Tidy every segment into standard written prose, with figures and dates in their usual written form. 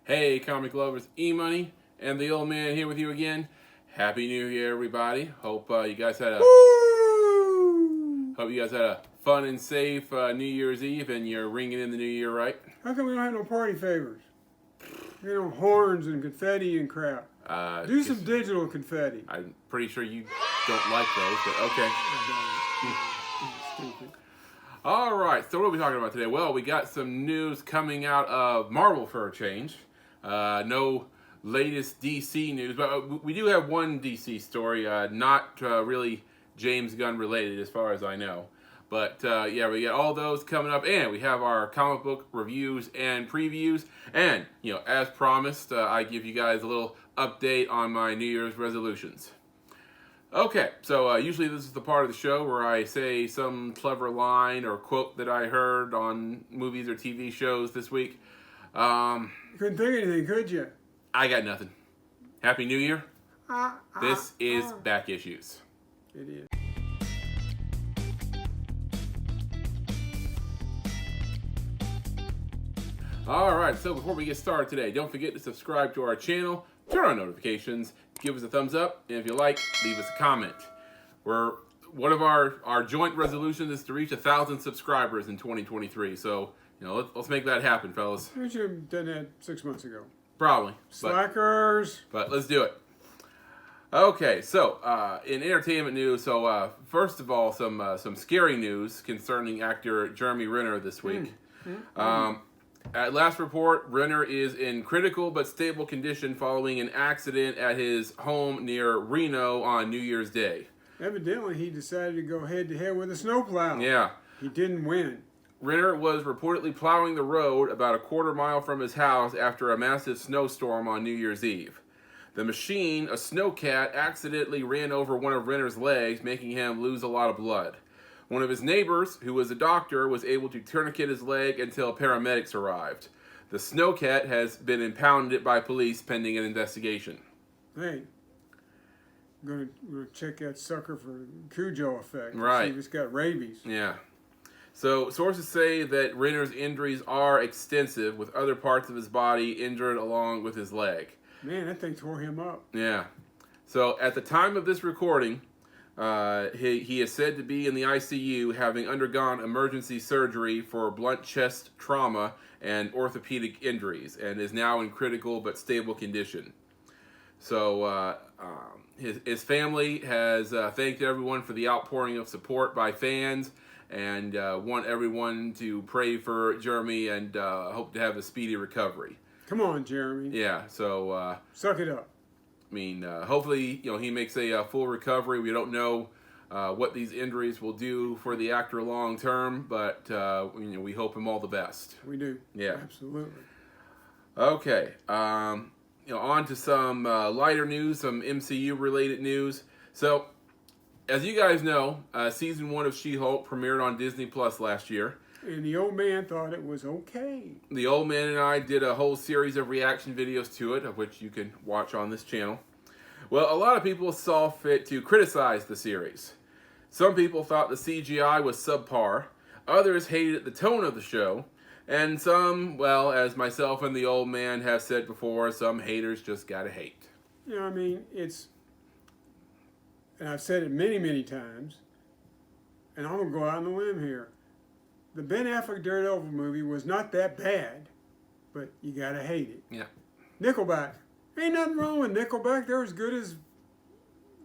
Hey, comic lovers, EMoney and the old man here with you again. Happy New Year, everybody. Hope you guys had a fun and safe New Year's Eve, and you're ringing in the new year right. How come we don't have no party favors? You know, horns and confetti and crap. Do some digital confetti. I'm pretty sure you don't like those, but okay. Stupid. All right, so what are we talking about today? Well, we got some news coming out of Marvel for a change. No latest DC news, but we do have one DC story, not really James Gunn related as far as I know. But yeah, we got all those coming up, and we have our comic book reviews and previews. And, you know, as promised, I give you guys a little update on my New Year's resolutions. Okay, so usually this is the part of the show where I say some clever line or quote that I heard on movies or TV shows this week. You couldn't think of anything, could you? I got nothing. Happy New Year. This is Back Issues. It is. Alright, so before we get started today, don't forget to subscribe to our channel, turn on notifications, give us a thumbs up, and if you like, leave us a comment. One of our joint resolutions is to reach 1,000 subscribers in 2023, so you know, let's make that happen, fellas. We should have done that 6 months ago. Probably. Slackers. But let's do it. Okay, so in entertainment news, so first of all, some scary news concerning actor Jeremy Renner this week. At last report, Renner is in critical but stable condition following an accident at his home near Reno on New Year's Day. Evidently, he decided to go head-to-head with a snowplow. Yeah. He didn't win. Renner was reportedly plowing the road about a quarter mile from his house after a massive snowstorm on New Year's Eve. The machine, a snowcat, accidentally ran over one of Renner's legs, making him lose a lot of blood. One of his neighbors, who was a doctor, was able to tourniquet his leg until paramedics arrived. The snowcat has been impounded by police pending an investigation. Hey, I'm gonna check that sucker for Cujo effect. Right. See if it's got rabies. Yeah. So sources say that Renner's injuries are extensive, with other parts of his body injured along with his leg. Man, that thing tore him up. Yeah. So at the time of this recording, he is said to be in the ICU, having undergone emergency surgery for blunt chest trauma and orthopedic injuries, and is now in critical but stable condition. So his family has thanked everyone for the outpouring of support by fans, and want everyone to pray for Jeremy and hope to have a speedy recovery. Come on, Jeremy. Yeah, so suck it up. I mean, hopefully, you know, he makes a full recovery. We don't know what these injuries will do for the actor long term, but you know, we hope him all the best. We do. Yeah, absolutely. Okay, you know, on to some lighter news, some MCU related news. So, as you guys know, season 1 of She-Hulk premiered on Disney Plus last year. And the old man thought it was okay. The old man and I did a whole series of reaction videos to it, of which you can watch on this channel. Well, a lot of people saw fit to criticize the series. Some people thought the CGI was subpar, others hated the tone of the show, and some, well, as myself and the old man have said before, some haters just gotta hate. You know, I mean, and I've said it many, many times, and I'm gonna go out on a limb here. The Ben Affleck Daredevil movie was not that bad, but you gotta hate it. Yeah. Nickelback. Ain't nothing wrong with Nickelback. They're as good as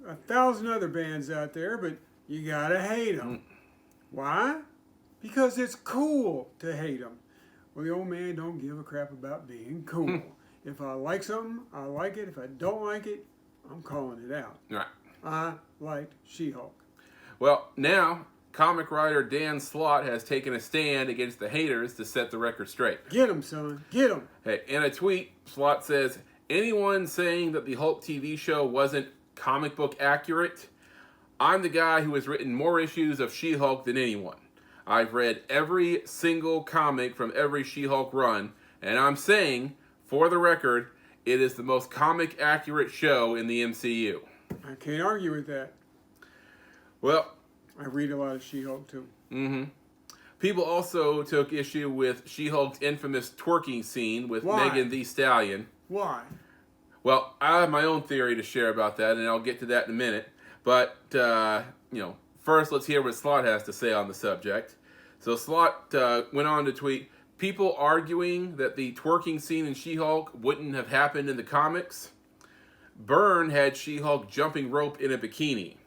1,000 other bands out there, but you gotta hate them. Why? Because it's cool to hate them. Well, the old man don't give a crap about being cool. If I like something, I like it. If I don't like it, I'm calling it out. Right. I liked She-Hulk. Well, now, comic writer Dan Slott has taken a stand against the haters to set the record straight. Get him, son. Get him. Hey, in a tweet, Slott says, anyone saying that the Hulk TV show wasn't comic book accurate, I'm the guy who has written more issues of She-Hulk than anyone. I've read every single comic from every She-Hulk run, and I'm saying, for the record, it is the most comic accurate show in the MCU. I can't argue with that. Well, I read a lot of She-Hulk too. People also took issue with She-Hulk's infamous twerking scene with Why? Megan Thee Stallion. Why? Well, I have my own theory to share about that, and I'll get to that in a minute. But, first let's hear what Slot has to say on the subject. So Slot went on to tweet, people arguing that the twerking scene in She-Hulk wouldn't have happened in the comics. Byrne had She-Hulk jumping rope in a bikini.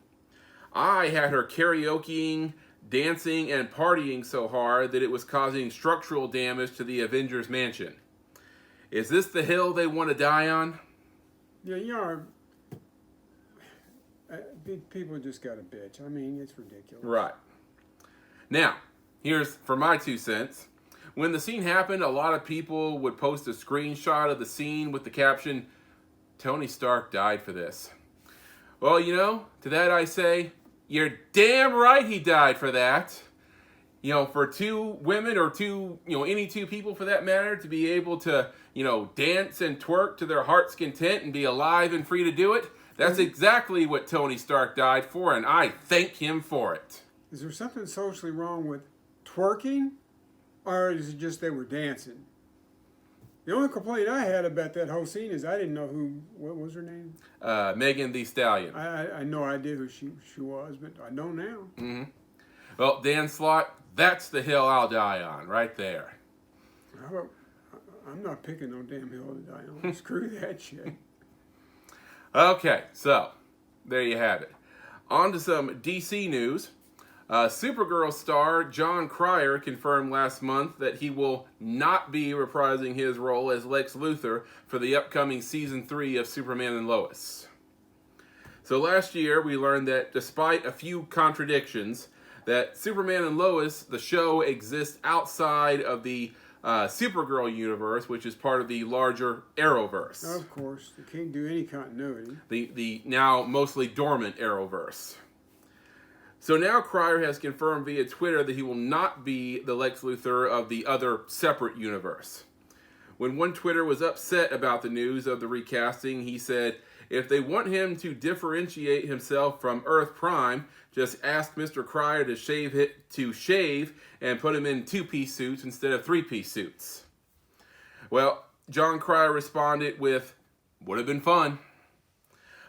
I had her karaokeing, dancing, and partying so hard that it was causing structural damage to the Avengers mansion. Is this the hill they want to die on? Yeah, people just got a bitch. I mean, it's ridiculous. Right. Now, here's for my 2 cents. When the scene happened, a lot of people would post a screenshot of the scene with the caption, Tony Stark died for this. Well, to that I say, you're damn right he died for that. For two women or any two people for that matter to be able to, dance and twerk to their heart's content and be alive and free to do it, that's exactly what Tony Stark died for, and I thank him for it. Is there something socially wrong with twerking, or is it just they were dancing? The only complaint I had about that whole scene is I didn't know what was her name? Megan Thee Stallion. I had no idea who she was, but I know now. Mm-hmm. Well, Dan Slott, that's the hill I'll die on, right there. I'm not picking no damn hill to die on. Screw that shit. Okay, so there you have it. On to some DC news. Supergirl star Jon Cryer confirmed last month that he will not be reprising his role as Lex Luthor for the upcoming Season 3 of Superman and Lois. So last year we learned that despite a few contradictions, that Superman and Lois, the show, exists outside of the Supergirl universe, which is part of the larger Arrowverse. Of course, they can't do any continuity. The now mostly dormant Arrowverse. So now Cryer has confirmed via Twitter that he will not be the Lex Luthor of the other separate universe. When one Twitter was upset about the news of the recasting, he said, if they want him to differentiate himself from Earth Prime, just ask Mr. Cryer to shave and put him in 2-piece suits instead of 3-piece suits. Well, Jon Cryer responded with, would have been fun.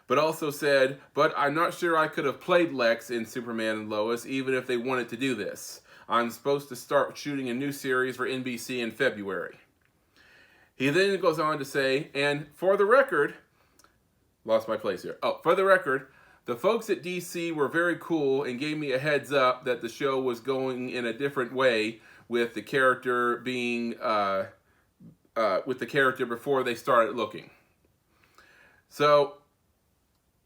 But also said, but I'm not sure I could have played Lex in Superman and Lois even if they wanted to do this. I'm supposed to start shooting a new series for NBC in February. He then goes on to say, and for the record, lost my place here. For the record, the folks at DC were very cool and gave me a heads up that the show was going in a different way with the character being, with the character before they started looking. So,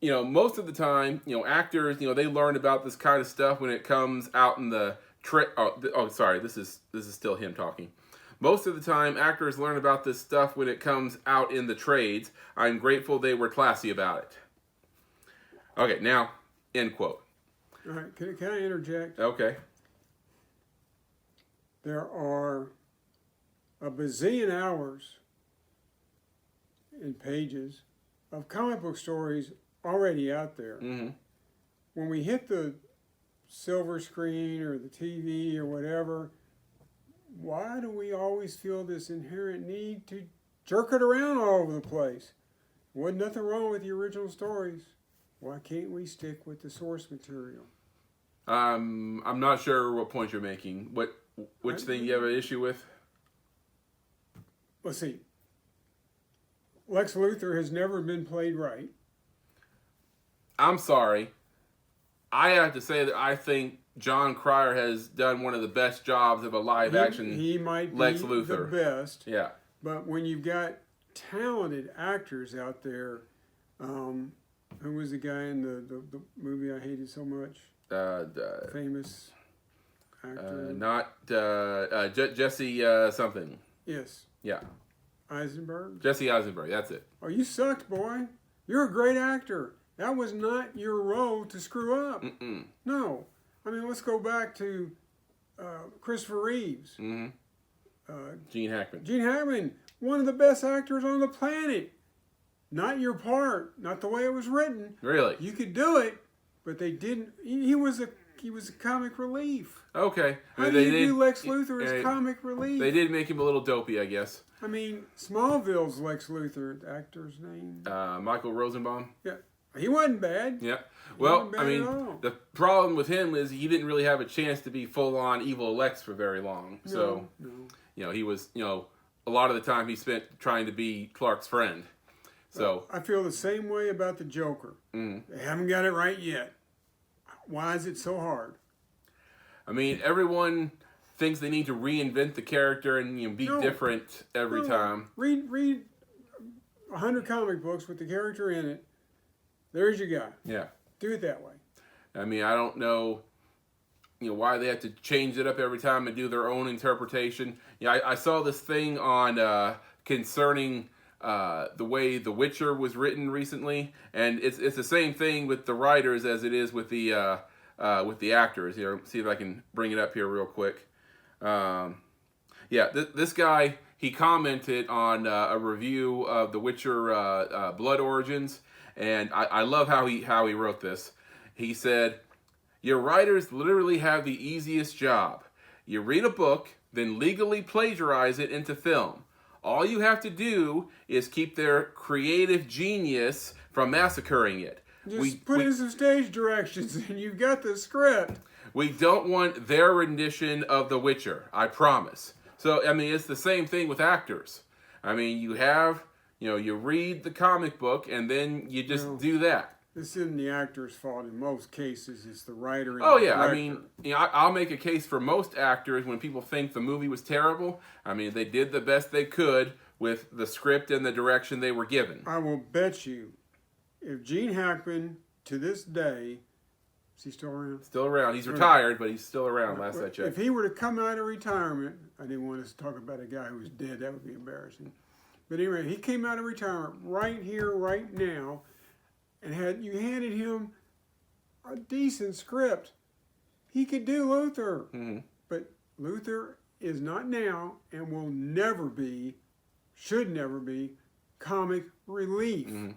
most of the time, actors, they learn about this kind of stuff when it comes out in the this is still him talking. Most of the time, actors learn about this stuff when it comes out in the trades. I'm grateful they were classy about it. Okay, now, end quote. All right, can I interject? Okay. There are a bazillion hours and pages of comic book stories already out there. Mm-hmm. When we hit the silver screen or the TV or whatever, why do we always feel this inherent need to jerk it around all over the place? Wasn't nothing wrong with the original stories. Why can't we stick with the source material? I'm not sure what point you're making. Which thing you have an issue with? Let's see. Lex Luthor has never been played right. I'm sorry. I have to say that I think Jon Cryer has done one of the best jobs of a live-action He might be Lex Luthor. the best. Yeah. But when you've got talented actors out there, who was the guy in the movie I hated so much? Famous actor. Jesse something. Yes. Yeah. Eisenberg. Jesse Eisenberg. That's it. Oh, you sucked, boy. You're a great actor. That was not your role to screw up. Mm-mm. No. I mean, let's go back to Christopher Reeves. Mm-hmm. Gene Hackman. Gene Hackman, one of the best actors on the planet. Not your part. Not the way it was written. Really? You could do it, but they didn't. He was was a comic relief. Okay. How do you do Lex Luthor as comic relief? They did make him a little dopey, I guess. I mean, Smallville's Lex Luthor, the actor's name. Michael Rosenbaum. Yeah, he wasn't bad. Yeah. Well, I mean, the problem with him is he didn't really have a chance to be full-on evil Lex for very long. So, he was, a lot of the time he spent trying to be Clark's friend. So I feel the same way about the Joker. They haven't got it right yet. Why is it so hard? I mean, everyone thinks they need to reinvent the character and be different every time. Read 100 comic books with the character in it. There's your guy. Yeah. Do it that way. I mean, I don't know, why they have to change it up every time and do their own interpretation. Yeah, I saw this thing on concerning the way The Witcher was written recently, and it's the same thing with the writers as it is with the actors. See if I can bring it up here real quick. This guy, he commented on a review of The Witcher Blood Origins, and I love how he wrote this. He said, "Your writers literally have the easiest job. You read a book, then legally plagiarize it into film. All you have to do is keep their creative genius from massacring it. Just put in some stage directions and you've got the script. We don't want their rendition of The Witcher, I promise." So, I mean, it's the same thing with actors. I mean, you have, you read the comic book and then you just do that. This isn't the actor's fault in most cases. It's the writer and the director. I mean, I'll make a case for most actors when people think the movie was terrible. I mean, they did the best they could with the script and the direction they were given. I will bet you, if Gene Hackman, to this day, is he still around? Still around. He's retired, but he's still around, last I checked. If he were to come out of retirement, I didn't want us to talk about a guy who was dead. That would be embarrassing. But anyway, he came out of retirement right here, right now, and you handed him a decent script. He could do Luthor. Mm-hmm. But Luthor is not now and will never be, should never be, comic relief. Mm-hmm.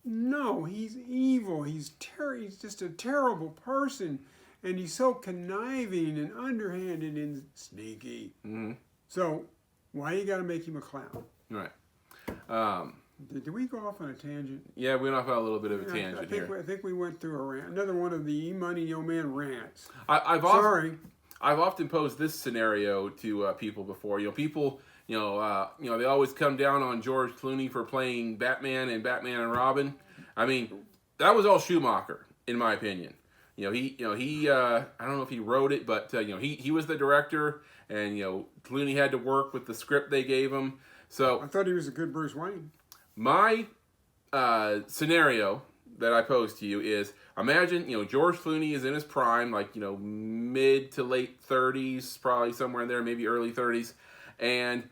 No, he's evil. He's just a terrible person. And he's so conniving and underhanded and sneaky. Mm-hmm. So, why you got to make him a clown? Right. Did we go off on a tangent? Yeah, we went off on a little bit of a tangent here. I think we went through a rant. Another one of the EMoney Yo Man rants. I've often posed this scenario to people before. People, they always come down on George Clooney for playing Batman and Robin. I mean, that was all Schumacher, in my opinion. He I don't know if he wrote it, but he was the director, and Clooney had to work with the script they gave him. So I thought he was a good Bruce Wayne. My scenario that I pose to you is, imagine, George Clooney is in his prime, like, mid to late 30s, probably somewhere in there, maybe early 30s, and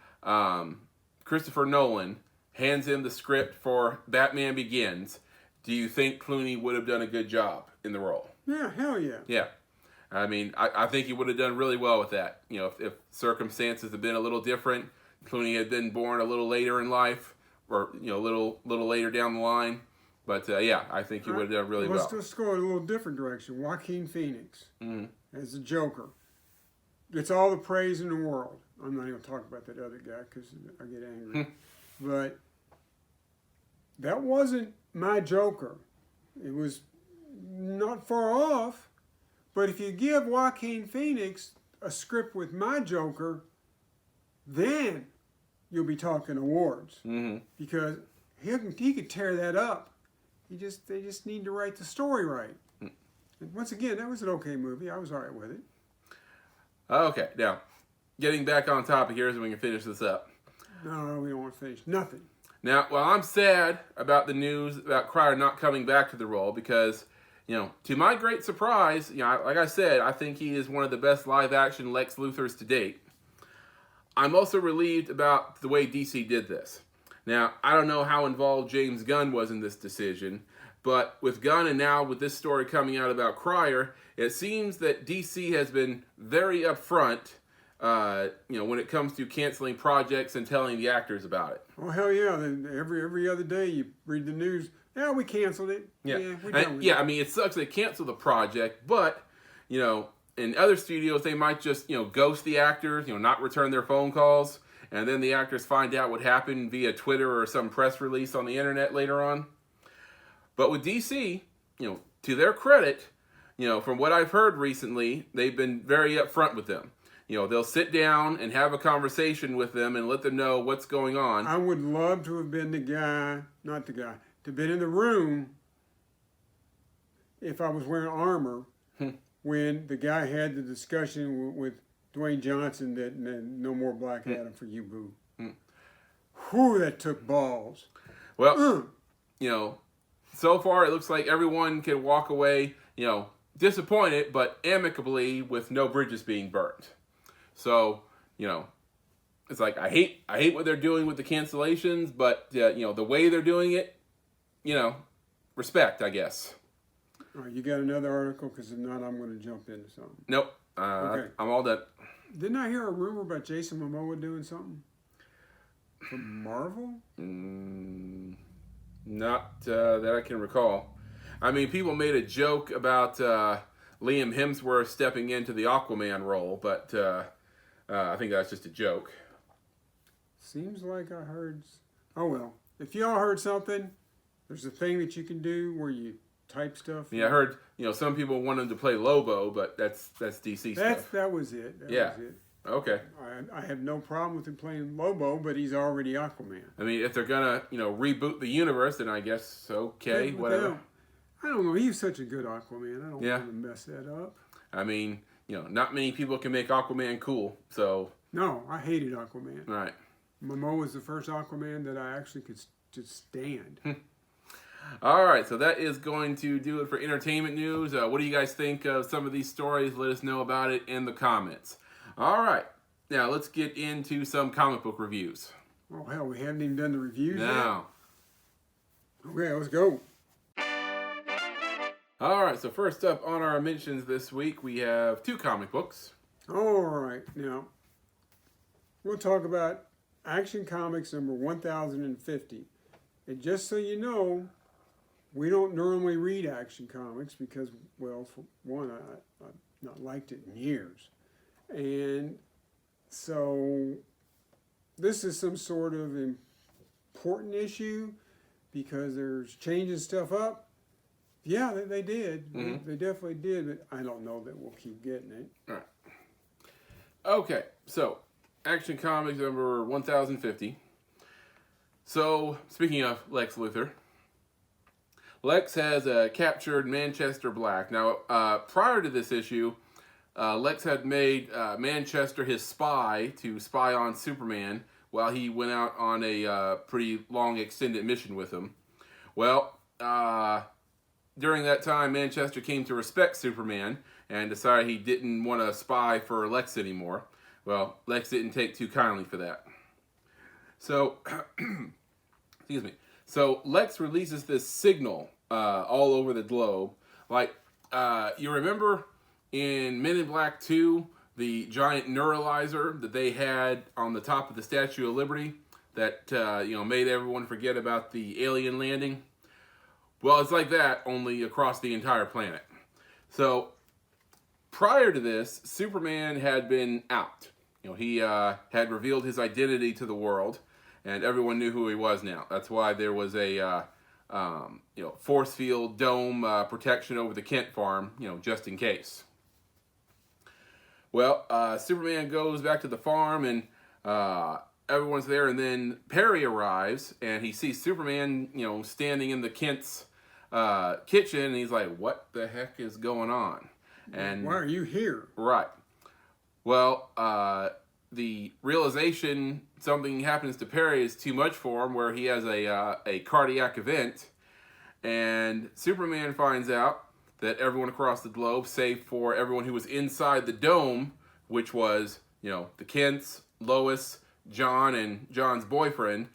Christopher Nolan hands him the script for Batman Begins. Do you think Clooney would have done a good job in the role? Yeah, hell yeah. Yeah. I mean, I think he would have done really well with that. If circumstances had been a little different, Clooney had been born a little later in life, or a little later down the line, but I think he would have done really well. Let's go in a little different direction. Joaquin Phoenix as the Joker gets all the praise in the world. I'm not even going to talk about that other guy because I get angry. But that wasn't my Joker. It was not far off. But if you give Joaquin Phoenix a script with my Joker, then you'll be talking awards. Mm-hmm. Because he could tear that up. They just need to write the story right. And once again, that was an okay movie. I was all right with it. Okay, now, getting back on topic here so we can finish this up. No, we don't want to finish. Nothing. Now, I'm sad about the news about Cryer not coming back to the role because, to my great surprise, like I said, I think he is one of the best live-action Lex Luthors to date. I'm also relieved about the way DC did this. Now, I don't know how involved James Gunn was in this decision, but with Gunn and now with this story coming out about Cryer, it seems that DC has been very upfront, when it comes to canceling projects and telling the actors about it. Oh, hell yeah. Every other day you read the news, yeah, we canceled it. Yeah, we're done with it. I mean, it sucks they canceled the project, but, in other studios, they might just, ghost the actors, not return their phone calls, and then the actors find out what happened via Twitter or some press release on the internet later on. But with DC, to their credit, from what I've heard recently, they've been very upfront with them. They'll sit down and have a conversation with them and let them know what's going on. I would love to have been to have been in the room if I was wearing armor when the guy had the discussion with Dwayne Johnson that no more Black Adam for you, boo. Whew, that took balls. Well, so far it looks like everyone can walk away, disappointed, but amicably with no bridges being burnt. So, it's like I hate what they're doing with the cancellations, but the way they're doing it, respect, I guess. All right, you got another article? Because if not, I'm going to jump into something. Nope. Okay. I'm all done. Didn't I hear a rumor about Jason Momoa doing something for Marvel? Not that I can recall. I mean, people made a joke about Liam Hemsworth stepping into the Aquaman role, but I think that's just a joke. Seems like I heard... Oh, well. If y'all heard something, there's a thing that you can do where you type stuff. Yeah, I heard, some people want him to play Lobo, but that's DC stuff. That was it. That was it. Okay. I have no problem with him playing Lobo, but he's already Aquaman. I mean, if they're gonna, reboot the universe, then I guess okay, whatever. I don't know. He was such a good Aquaman. I don't want to mess that up. I mean, not many people can make Aquaman cool, so... No, I hated Aquaman. Right. Momoa was the first Aquaman that I actually could just stand. All right, so that is going to do it for entertainment news. What do you guys think of some of these stories? Let us know about it in the comments. All right, now let's get into some comic book reviews. Oh, hell, we haven't even done the reviews yet? No. Okay, let's go. All right, so first up on our mentions this week, we have 2 comic books. All right, now, we'll talk about Action Comics number 1050. And just so you know, we don't normally read Action Comics because, well, for one, I've not liked it in years. And so this is some sort of important issue because there's changing stuff up. Yeah, they did. Mm-hmm. They definitely did, but I don't know that we'll keep getting it. All right. Okay, so Action Comics number 1050. So, speaking of Lex Luthor, Lex has captured Manchester Black. Now, prior to this issue, Lex had made Manchester his spy to spy on Superman while he went out on a pretty long extended mission with him. Well, during that time, Manchester came to respect Superman and decided he didn't want to spy for Lex anymore. Well, Lex didn't take too kindly for that. So, excuse me. So Lex releases this signal all over the globe. Like, you remember in Men in Black 2, the giant neuralizer that they had on the top of the Statue of Liberty that made everyone forget about the alien landing? Well, it's like that, only across the entire planet. So, prior to this, Superman had been out. He had revealed his identity to the world, and everyone knew who he was now. That's why there was a force field dome protection over the Kent farm, just in case. Well, Superman goes back to the farm, and everyone's there, and then Perry arrives, and he sees Superman, standing in the Kent's kitchen, and he's like, what the heck is going on? And why are you here? Right. Well, the realization something happens to Perry is too much for him, where he has a cardiac event, and Superman finds out that everyone across the globe, save for everyone who was inside the dome, which was, the Kents, Lois, John, and John's boyfriend,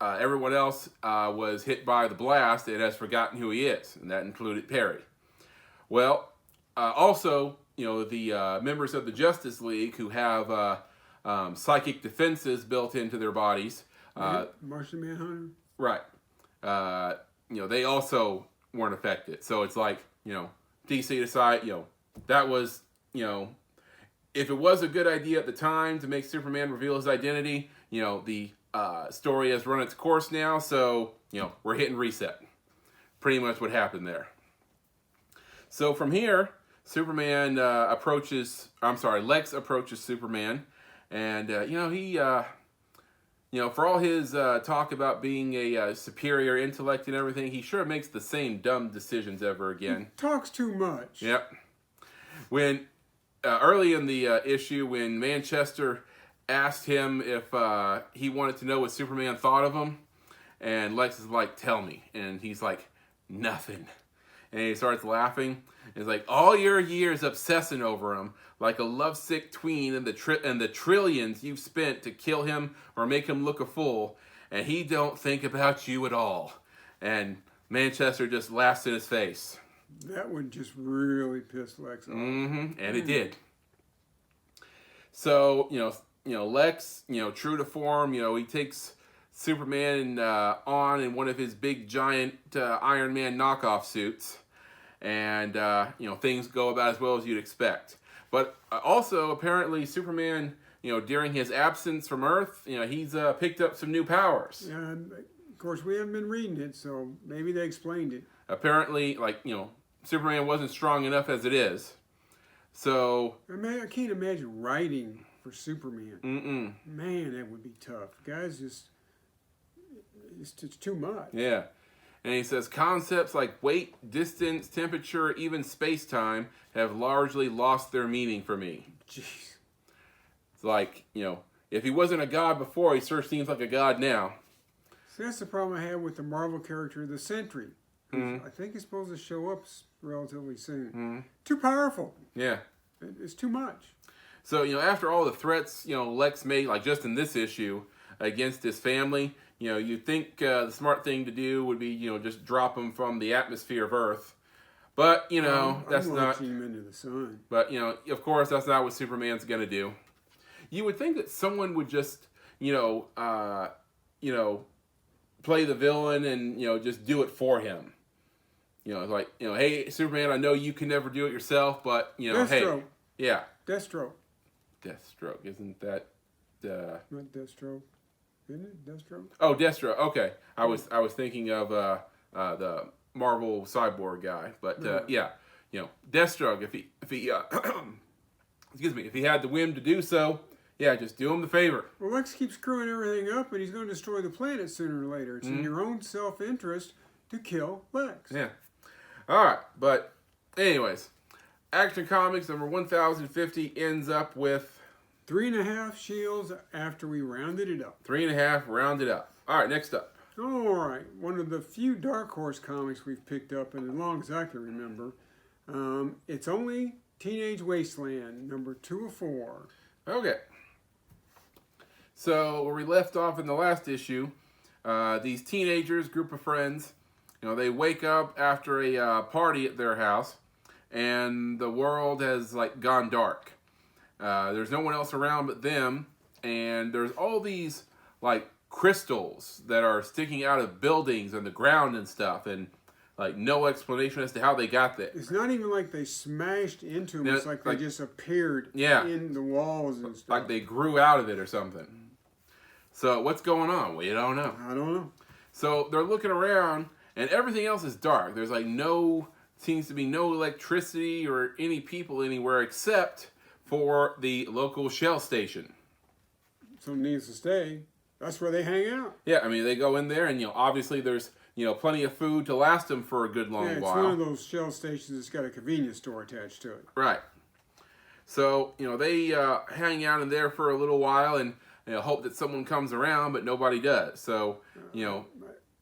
everyone else was hit by the blast and has forgotten who he is, and that included Perry. Well, also, the members of the Justice League who have psychic defenses built into their bodies. Martian Manhunter? Right. They also weren't affected. So it's like, DC decided, that was, if it was a good idea at the time to make Superman reveal his identity, the story has run its course now, so, we're hitting reset. Pretty much what happened there. So from here, Lex approaches Superman, and, he, for all his talk about being a superior intellect and everything, he sure makes the same dumb decisions ever again. He talks too much. Yep. When early in the issue, when Manchester asked him if he wanted to know what Superman thought of him, and Lex is like, "Tell me," and he's like, "Nothing," and he starts laughing. It's like, all your years obsessing over him, like a lovesick tween, and the trillions you've spent to kill him or make him look a fool, and he don't think about you at all. And Manchester just laughs in his face. That would just really piss Lex off. And it did. So, Lex, true to form, he takes Superman on in one of his big giant Iron Man knockoff suits. And, things go about as well as you'd expect. But also, apparently, Superman, during his absence from Earth, he's picked up some new powers. And, of course, we haven't been reading it, so maybe they explained it. Apparently, Superman wasn't strong enough as it is. So... I can't imagine writing for Superman. Man, that would be tough. Guys, it's too much. Yeah. And he says, concepts like weight, distance, temperature, even space-time have largely lost their meaning for me. Jeez. It's like, if he wasn't a god before, he sure seems like a god now. See, that's the problem I have with the Marvel character, the Sentry. I think he's supposed to show up relatively soon. Too powerful. Yeah. It's too much. So, after all the threats, Lex made, like just in this issue, against his family, you'd think the smart thing to do would be, just drop him from the atmosphere of Earth. But, that's I'm not... launching him into the sun. But, of course, that's not what Superman's going to do. You would think that someone would just, play the villain and, just do it for him. Hey, Superman, I know you can never do it yourself, but, Deathstroke. hey. Yeah. Deathstroke. Deathstroke, isn't that... Not Deathstroke. Isn't it Deathstroke? Oh, Deathstroke. Okay, I was thinking of the Marvel Cyborg guy, but yeah, Deathstroke. If he excuse me, if he had the whim to do so, yeah, just do him the favor. Well, Lex keeps screwing everything up, and he's going to destroy the planet sooner or later. It's in your own self-interest to kill Lex. Yeah. All right, but anyways, Action Comics number 1050 ends up with 3.5 shields after we rounded it up. 3.5 rounded up. All right, next up. All right, one of the few Dark Horse comics we've picked up, and as long as I can remember, it's only Teenage Wasteland, number 2 of 4. Okay. So where we left off in the last issue, these teenagers, group of friends, they wake up after a party at their house, and the world has gone dark. There's no one else around but them, and there's all these crystals that are sticking out of buildings and the ground and stuff, and no explanation as to how they got there. It's not even like they smashed into them. It's like they just appeared in the walls and stuff. Like they grew out of it or something. So what's going on? We don't know. I don't know. So they're looking around, and everything else is dark. There's seems to be no electricity or any people anywhere except for the local Shell station. So needless to say, that's where they hang out. Yeah, I mean, they go in there, and obviously there's plenty of food to last them for a good long while. Yeah, it's one of those Shell stations that's got a convenience store attached to it. Right. So they hang out in there for a little while and hope that someone comes around, but nobody does. So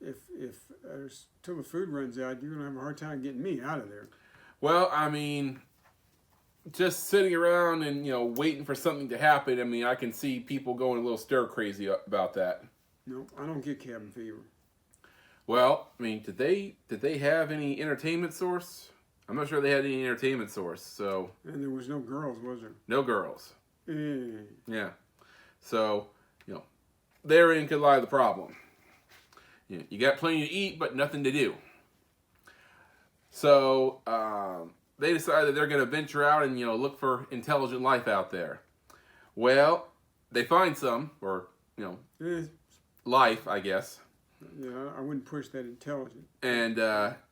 if there's till the food runs out, you're gonna have a hard time getting me out of there. Well, I mean, just sitting around and waiting for something to happen. I mean, I can see people going a little stir crazy about that. No, I don't get cabin fever. Well, I mean, did they have any entertainment source? I'm not sure they had any entertainment source. So. And there was no girls, was there? No girls. Mm. Yeah. So therein could lie the problem. You got plenty to eat, but nothing to do. So they decide that they're going to venture out and look for intelligent life out there. Well, they find some, or life, I guess. Yeah, I wouldn't push that intelligent. And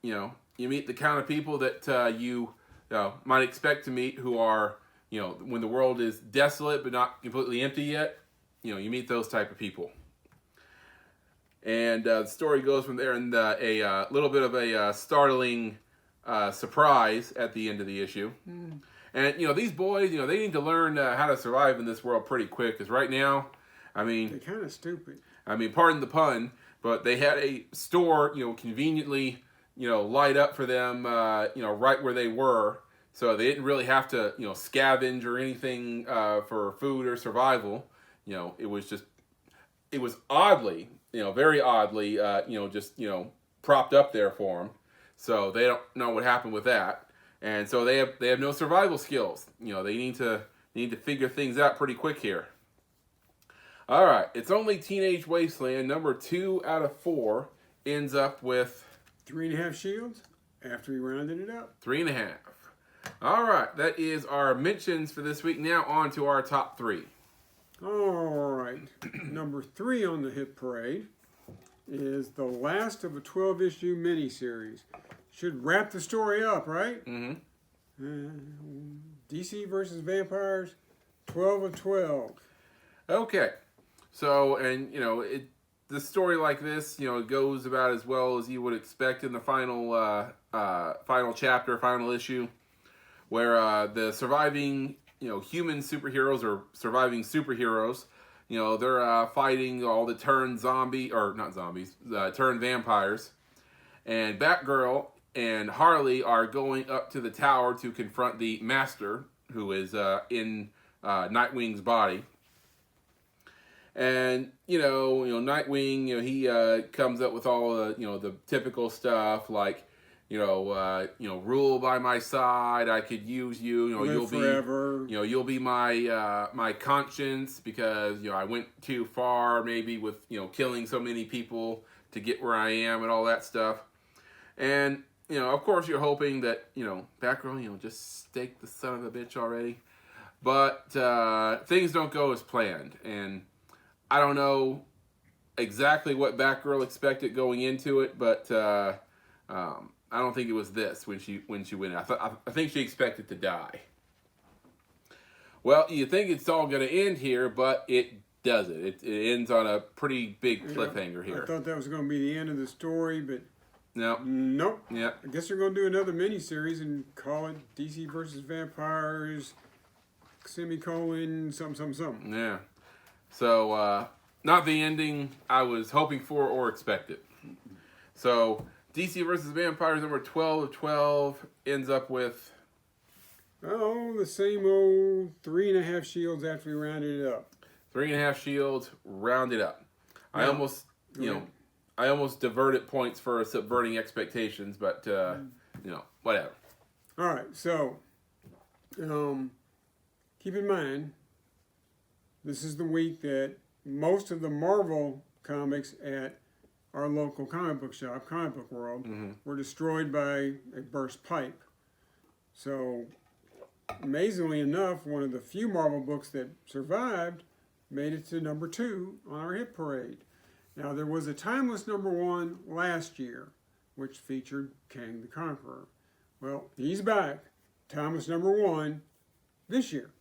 you meet the kind of people that you might expect to meet, who are when the world is desolate but not completely empty yet. You meet those type of people. And the story goes from there, and a little bit of a startling surprise at the end of the issue. Mm. And these boys, they need to learn how to survive in this world pretty quick, because right now, I mean, they're kind of stupid. I mean, pardon the pun, but they had a store, conveniently, light up for them, right where they were, so they didn't really have to, scavenge or anything for food or survival. It was oddly, very oddly, just propped up there for them. So they don't know what happened with that, and so they have no survival skills. They need to figure things out pretty quick here. All right, it's only Teenage Wasteland number 2 out of 4 ends up with 3.5 shields after we rounded it up. 3.5. All right, that is our mentions for this week. Now on to our top 3. All right, number 3 on the hit parade is the last of a 12-issue miniseries. Should wrap the story up, right? Mm-hmm. DC versus Vampires, 12 of 12. Okay, so and the story like this, it goes about as well as you would expect in the final chapter, final issue, where the surviving human superheroes or surviving superheroes, they're fighting all the turned turned vampires, and Batgirl and Harley are going up to the tower to confront the Master, who is in Nightwing's body. And Nightwing, he comes up with all the the typical stuff like rule by my side. I could use you. You'll forever. Be you'll be my conscience, because I went too far maybe with killing so many people to get where I am and all that stuff. And of course you're hoping that Batgirl just stake the son of a bitch already. But things don't go as planned, and I don't know exactly what Batgirl expected going into it, but I don't think it was this when she went in. I think she expected to die. Well, you think it's all going to end here, but it doesn't. It ends on a pretty big cliffhanger here. I thought that was going to be the end of the story, but nope. Yeah. I guess they're going to do another miniseries and call it DC versus Vampires, something. Yeah. So, not the ending I was hoping for or expected. So, DC versus Vampires number 12 of 12 ends up with... the same old 3.5 shields after we rounded it up. 3.5 shields, rounded up. Yeah. I almost diverted points for subverting expectations, but, whatever. All right, so, keep in mind, this is the week that most of the Marvel comics at our local comic book shop, Comic Book World, were destroyed by a burst pipe. So, amazingly enough, one of the few Marvel books that survived made it to number 2 on our hit parade. Now, there was a timeless number 1 last year, which featured Kang the Conqueror. Well, he's back. Timeless number 1 this year.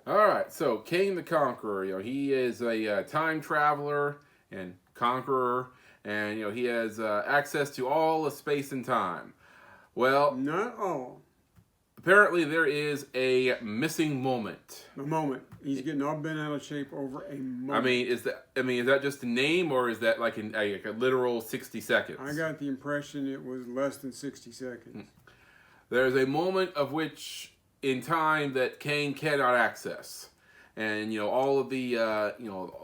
All right, so Kang the Conqueror, he is a time traveler and conqueror, and he has access to all of space and time. Well, not all. Apparently, there is a missing moment. A moment. He's getting all bent out of shape over a moment. Is that just a name, or is that like a literal 60 seconds? I got the impression it was less than 60 seconds. There's a moment of which in time that Kang cannot access. And, all of the,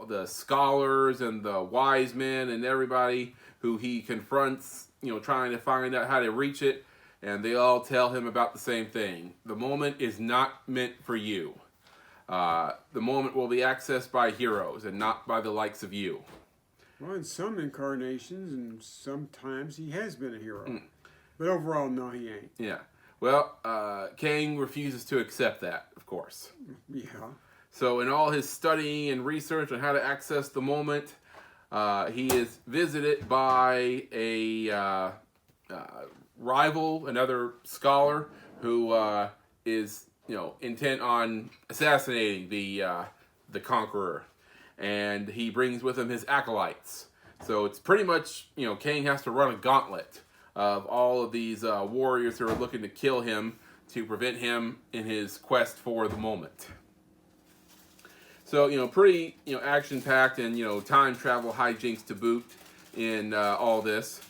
the scholars and the wise men and everybody who he confronts, trying to find out how to reach it, and they all tell him about the same thing. The moment is not meant for you. The moment will be accessed by heroes and not by the likes of you. Well, in some incarnations and sometimes he has been a hero. But overall, no, he ain't. Yeah. Well, Kang refuses to accept that, of course. Yeah. So in all his studying and research on how to access the moment, he is visited by a rival, another scholar who is, intent on assassinating the Conqueror, and he brings with him his acolytes. So it's pretty much, Kang has to run a gauntlet of all of these warriors who are looking to kill him to prevent him in his quest for the moment. So, pretty, action-packed and, time travel hijinks to boot in all this.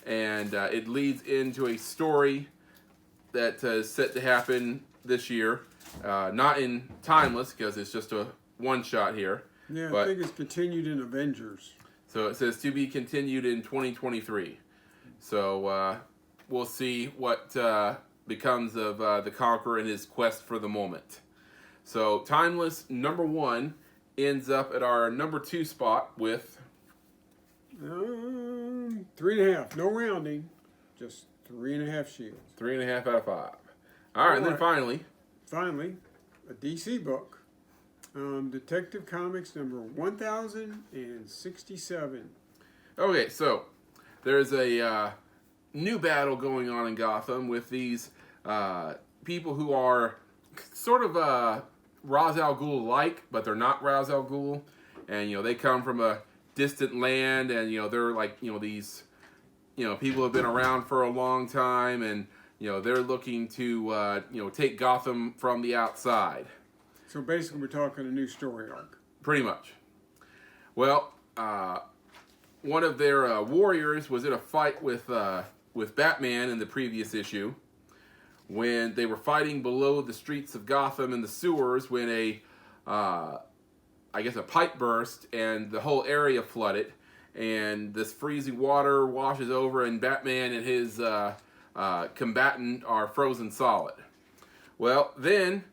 And it leads into a story that is set to happen this year. Not in Timeless, because it's just a one-shot here. Yeah, I think it's continued in Avengers. So it says to be continued in 2023. So we'll see what becomes of the Conqueror in his quest for the moment. So Timeless #1 ends up at our #2 spot with 3.5. No rounding, just 3.5 shields. 3.5 out of 5. All right, and then finally, a DC book. Detective Comics number 1067. Okay, so there's a new battle going on in Gotham with these people who are sort of Ra's al Ghul-like, but they're not Ra's al Ghul. And, they come from a distant land, and, they're like, these, people have been around for a long time, and, they're looking to, take Gotham from the outside. So basically, we're talking a new story arc. Pretty much. Well, one of their warriors was in a fight with Batman in the previous issue, when they were fighting below the streets of Gotham in the sewers when a pipe burst and the whole area flooded, and this freezing water washes over, and Batman and his combatant are frozen solid. Well, then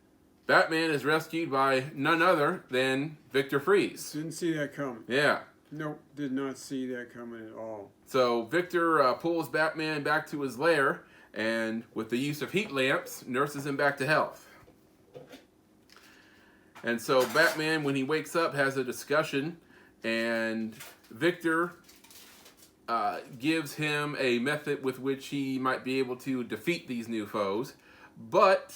Batman is rescued by none other than Victor Freeze. Didn't see that coming. Yeah. Nope, did not see that coming at all. So Victor pulls Batman back to his lair, and with the use of heat lamps, nurses him back to health. And so Batman, when he wakes up, has a discussion, and Victor gives him a method with which he might be able to defeat these new foes. But,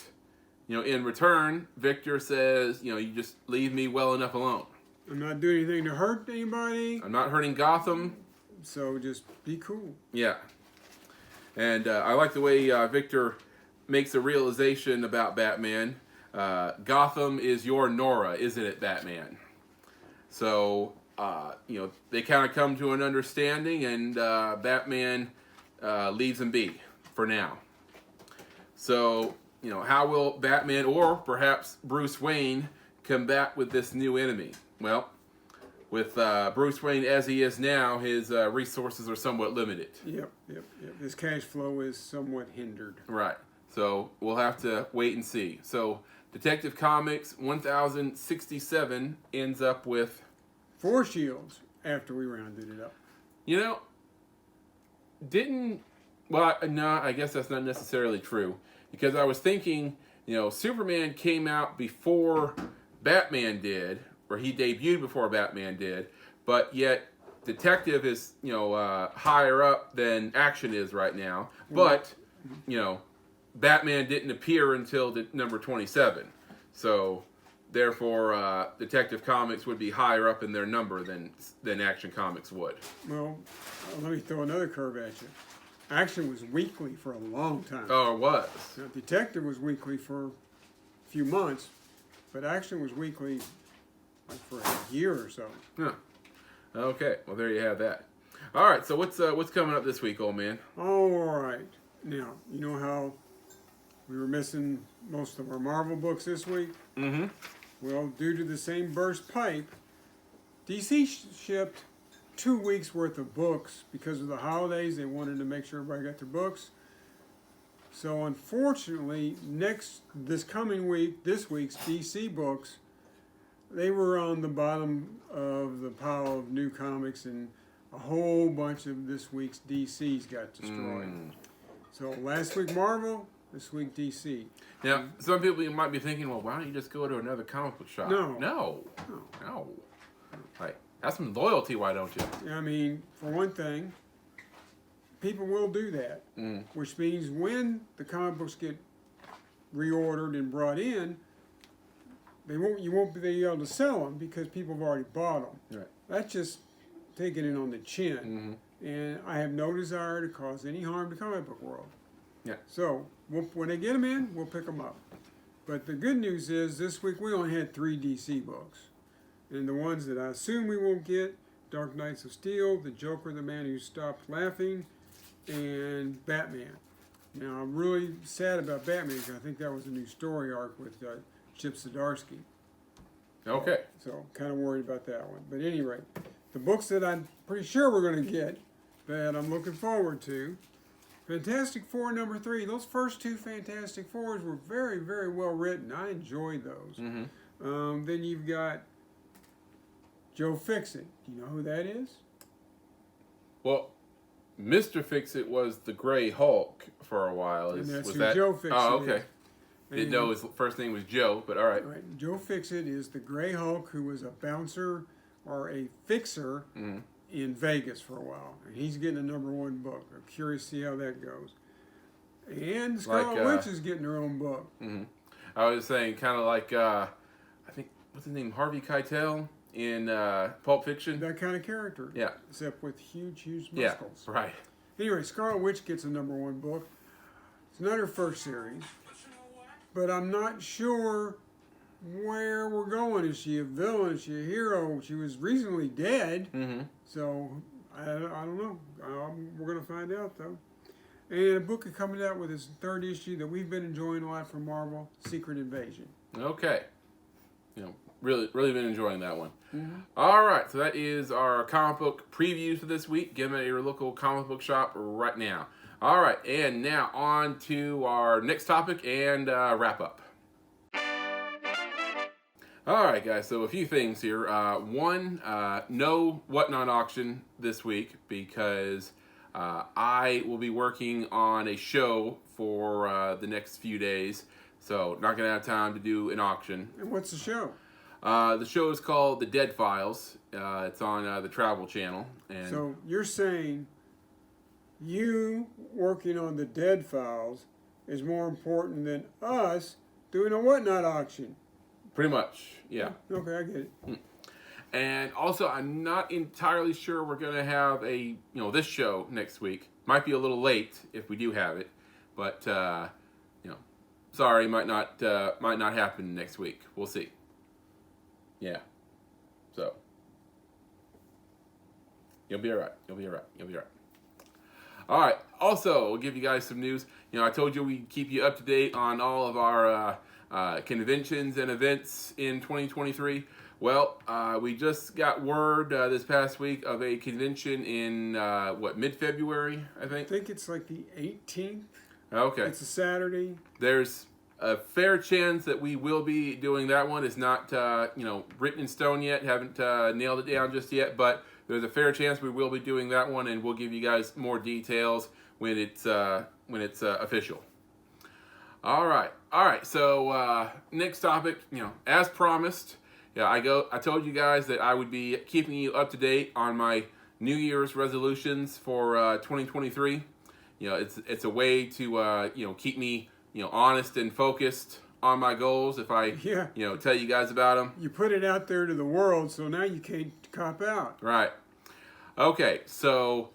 in return, Victor says, you just leave me well enough alone. I'm not doing anything to hurt anybody. I'm not hurting Gotham. So just be cool. Yeah. And I like the way Victor makes a realization about Batman. Gotham is your Nora, isn't it, Batman? So, they kind of come to an understanding, and Batman leaves him be for now. So, how will Batman, or perhaps Bruce Wayne, combat with this new enemy? Well, with Bruce Wayne as he is now, his resources are somewhat limited. Yep. His cash flow is somewhat hindered. Right. So we'll have to wait and see. So Detective Comics 1067 ends up with 4 shields after we rounded it up. No, I guess that's not necessarily true. Because I was thinking, Superman came out before Batman did, or he debuted before Batman did, but yet Detective is, higher up than Action is right now. But, Batman didn't appear until number 27. So, therefore, Detective Comics would be higher up in their number than Action Comics would. Well, let me throw another curve at you. Action was weekly for a long time. Oh, it was. Now, Detective was weekly for a few months, but Action was weekly for a year or so. Huh. Okay, well there you have that. All right, so what's coming up this week, old man? All right. Now, you know how we were missing most of our Marvel books this week? Mm-hmm. Well, due to the same burst pipe, DC shipped 2 weeks worth of books because of the holidays. They wanted to make sure everybody got their books. So unfortunately, this week's DC books, they were on the bottom of the pile of new comics, and a whole bunch of this week's DCs got destroyed. So last week Marvel, This week, DC. Now, some people might be thinking, well, why don't you just go to another comic book shop? No. Like, that's some loyalty, why don't you? I mean, for one thing, people will do that, which means when the comic books get reordered and brought in, you won't be able to sell them because people have already bought them. Right. That's just taking it on the chin. And I have no desire to cause any harm to comic book world. Yeah. So when they get them in, we'll pick them up. But the good news is this week we only had 3 DC books. And the ones that I assume we won't get, Dark Knights of Steel, The Joker, The Man Who Stopped Laughing, and Batman. Now, I'm really sad about Batman because I think that was a new story arc with Chip Zdarsky. Okay. So, kind of worried about that one. But anyway, the books that I'm pretty sure we're going to get, that I'm looking forward to, Fantastic Four #3. Those first 2 Fantastic Fours were very, very well written. I enjoyed those. Then you've got Joe Fixit. Do you know who that is? Well, Mr. Fix-It was the Gray Hulk for a while. And that's was who that? Joe Fixit Oh, okay. is. Didn't know his first name was Joe, but all right. Right. Joe Fixit is the Gray Hulk who was a bouncer or a fixer in Vegas for a while. And he's getting a #1 book. I'm curious to see how that goes. And Scarlet Witch is getting her own book. I was saying kind of like, I think, what's his name? Harvey Keitel in Pulp Fiction? That kind of character. Yeah. Except with huge muscles. Yeah, right. Anyway, Scarlet Witch gets a #1 book. It's not her first series. But I'm not sure where we're going. Is she a villain? Is she a hero? She was recently dead. So, I don't know. We're going to find out, though. And a book is coming out with its 3rd issue that we've been enjoying a lot from Marvel, Secret Invasion. Okay. Really been enjoying that one. All right, so that is our comic book previews for this week. Give them at your local comic book shop right now. All right, and now on to our next topic and wrap up. All right, guys, so a few things here. One, no Whatnot auction this week because I will be working on a show for the next few days, so not going to have time to do an auction. And what's the show? The show is called The Dead Files. It's on the Travel Channel. And so you're saying you working on The Dead Files is more important than us doing a Whatnot auction? Pretty much, yeah. Okay, I get it. And also, I'm not entirely sure we're going to have this show next week. Might be a little late if we do have it, but sorry, might not happen next week. We'll see. Yeah. So you'll be all right. You'll be all right. All right. Also, we'll give you guys some news. I told you we'd keep you up to date on all of our conventions and events in 2023. Well, we just got word this past week of a convention in mid-February, I think. I think it's like the 18th. Okay. It's a Saturday. There's a fair chance that we will be doing that one. It's not written in stone yet. Haven't nailed it down just yet, but there's a fair chance we will be doing that one, and we'll give you guys more details when it's official. All right. So next topic, as promised, I told you guys that I would be keeping you up to date on my New Year's resolutions for 2023. It's a way to keep me honest and focused on my goals if I tell you guys about them. You put it out there to the world, so now you can't cop out. Right. Okay, so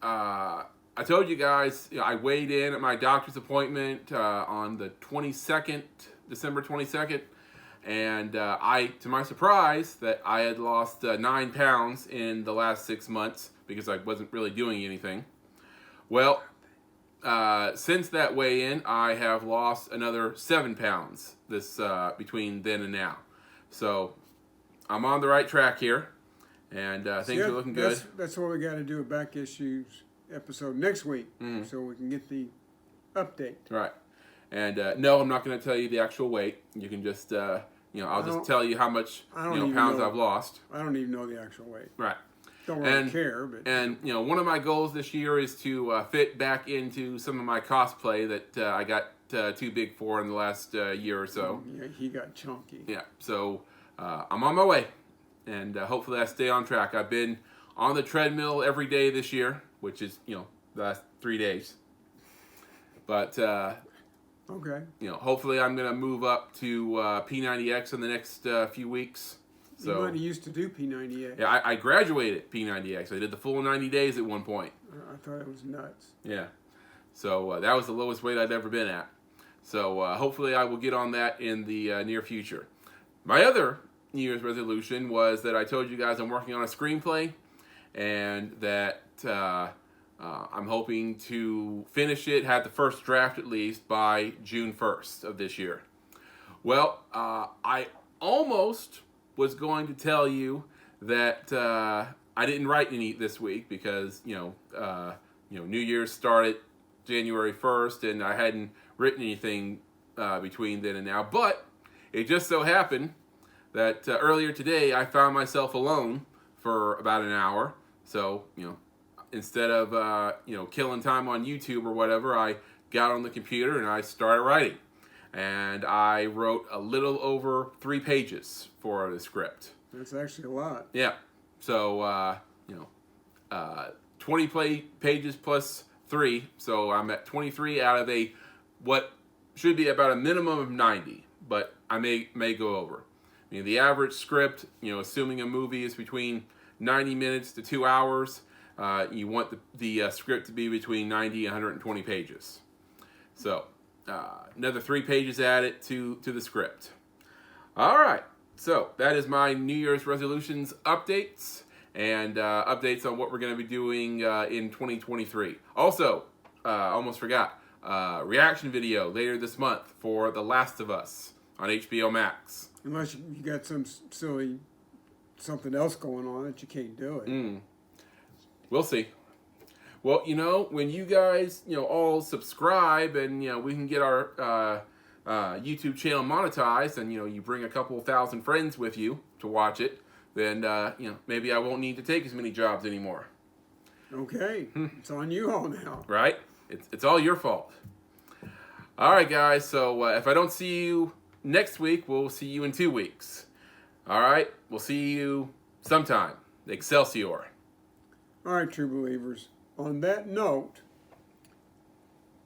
I told you guys I weighed in at my doctor's appointment on the 22nd, December 22nd, and to my surprise, that I had lost 9 pounds in the last 6 months because I wasn't really doing anything. Well, since that weigh-in, I have lost another 7 pounds between then and now. So I'm on the right track here, and things are looking good. That's why we got to do a back issues episode next week, so we can get the update. Right. And no, I'm not going to tell you the actual weight. You can just, I'll just tell you how much pounds I've lost. I don't even know the actual weight. Right. Don't really care, but and one of my goals this year is to fit back into some of my cosplay that I got too big for in the last year or so. Yeah, he got chunky. Yeah, so I'm on my way, and hopefully I stay on track. I've been on the treadmill every day this year, which is the last 3 days. But okay, hopefully I'm gonna move up to P90X in the next few weeks. So EMoney used to do P90X. yeah, I graduated P90X. I did the full 90 days at one point. I thought it was nuts. Yeah, so that was the lowest weight I'd ever been at. So hopefully I will get on that in the near future. My other New Year's resolution was that I told you guys I'm working on a screenplay, and that I'm hoping to finish it, have the first draft at least, by June 1st of this year. Well, I almost was going to tell you that I didn't write any this week because New Year's started January 1st, and I hadn't written anything between then and now. But it just so happened that earlier today I found myself alone for about an hour. So instead of killing time on YouTube or whatever, I got on the computer and I started writing. And I wrote a little over 3 pages for the script. That's actually a lot. Yeah. So 20 pages plus 3, so I'm at 23 out of what should be about a minimum of 90, but I may go over. The average script, assuming a movie is between 90 minutes to 2 hours, you want the script to be between 90 and 120 pages. So another 3 pages added to the script. All right, so that is my New Year's resolutions updates and updates on what we're going to be doing in 2023. Also, almost forgot, reaction video later this month for The Last of Us on HBO Max. Unless you got some silly something else going on that you can't do it. We'll see. Well, when you guys, all subscribe and, we can get our YouTube channel monetized and, you bring a couple thousand friends with you to watch it, then, maybe I won't need to take as many jobs anymore. Okay. It's on you all now. Right? It's all your fault. All right, guys. So if I don't see you next week, we'll see you in 2 weeks. All right? We'll see you sometime. Excelsior. All right, true believers. On that note,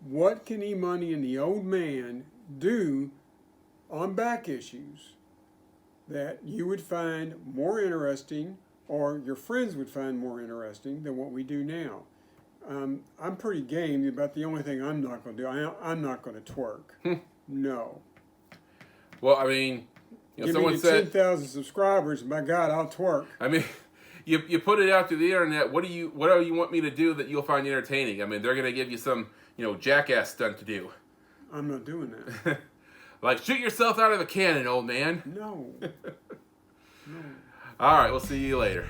what can EMoney and the old man do on back issues that you would find more interesting or your friends would find more interesting than what we do now? I'm pretty game, but the only thing I'm not going to do, I'm not going to twerk. No. Well, I mean, Give someone me said 10,000 subscribers, by God, I'll twerk. I mean, you put it out to the internet. What do you want me to do that you'll find entertaining? I mean, they're gonna give you some jackass stunt to do. I'm not doing that. Like, shoot yourself out of a cannon, old man. No. No. All right, we'll see you later.